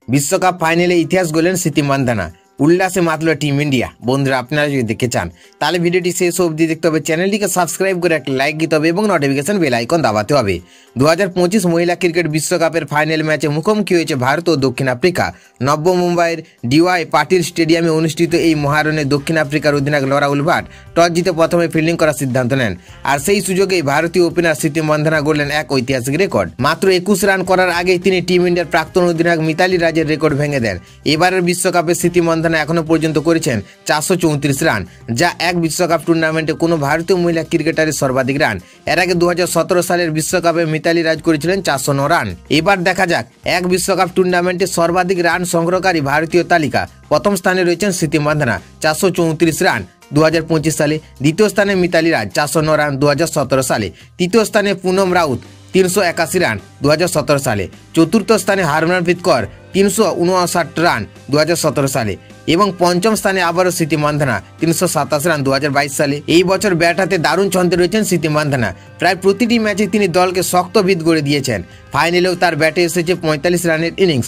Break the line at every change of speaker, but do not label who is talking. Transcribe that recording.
বিশ্বকাপ ফাইনালে ইতিহাস গড়লেন স্মৃতি মান্ধানা। উল্লাসে মাতল টিম ইন্ডিয়া। বন্ধুরা, আপনারা যদি দেখতে চান তাহলে ভিডিওটি শেষ অবধি দেখতে হবে, চ্যানেলটিকে সাবস্ক্রাইব করে একটা লাইক দিতে হবে এবং নোটিফিকেশন বেল আইকন দাবাতে হবে। 2025 মহিলা ক্রিকেট বিশ্বকাপের ফাইনাল ম্যাচে মুখোমুখি হয়েছে ভারত ও দক্ষিণ আফ্রিকা। নব্য মুম্বাইয়ের ডিওয়াই পাটিল স্টেডিয়ামে অনুষ্ঠিত এই মহারণে দক্ষিণ আফ্রিকার অধিনায়ক লরা উলভাট টস জিতে প্রথমে ফিল্ডিং করার সিদ্ধান্ত নেন। আর সেই সুযোগেই ভারতীয় ওপেনার স্মৃতি মান্ধানা গড়লেন এক ঐতিহাসিক রেকর্ড। মাত্র 21 রান করার আগেই তিনি টিম ইন্ডিয়ার প্রাক্তন অধিনায়ক মিতালি রাজের রেকর্ড ভেঙে দেন। এবারের বিশ্বকাপে স্মৃতি মান্ধানা এখনো পর্যন্ত করেছেন 434 রান, যা এক বিশ্বকাপ টুর্নামেন্টে কোনো ভারতীয় মহিলা ক্রিকেটারের সর্বাধিক রান। এর আগে 2017 সালের বিশ্বকাপে মিতালি রাজ করেছিলেন 409 রান। এবার দেখা যাক এক বিশ্বকাপ টুর্নামেন্টে সর্বাধিক রান সংগ্রহকারী ভারতীয় তালিকা। প্রথম স্থানে রয়েছেন স্মৃতি মান্ধানা 434 রান 2025 সালে, দ্বিতীয় স্থানে মিতালি রাজ 409 রান 2017 সালে, তৃতীয় স্থানে পুনম রাউত 381 রান 2017 সালে, চতুর্থ স্থানে হরমনপ্রীত কৌর 359 রান 2017 সালে এবং পঞ্চম স্থানে আবারও স্মৃতি মান্ধানা 327 রান 2022 সালে। এই বছর ব্যাট হাতে দারুণ ছন্দে রয়েছেন স্মৃতি মান্ধানা। প্রায় প্রতিটি ম্যাচে তিনি দলকে শক্ত ভিত গড়ে দিয়েছেন। ফাইনালেও তার ব্যাটে এসেছে 45 রানের ইনিংস।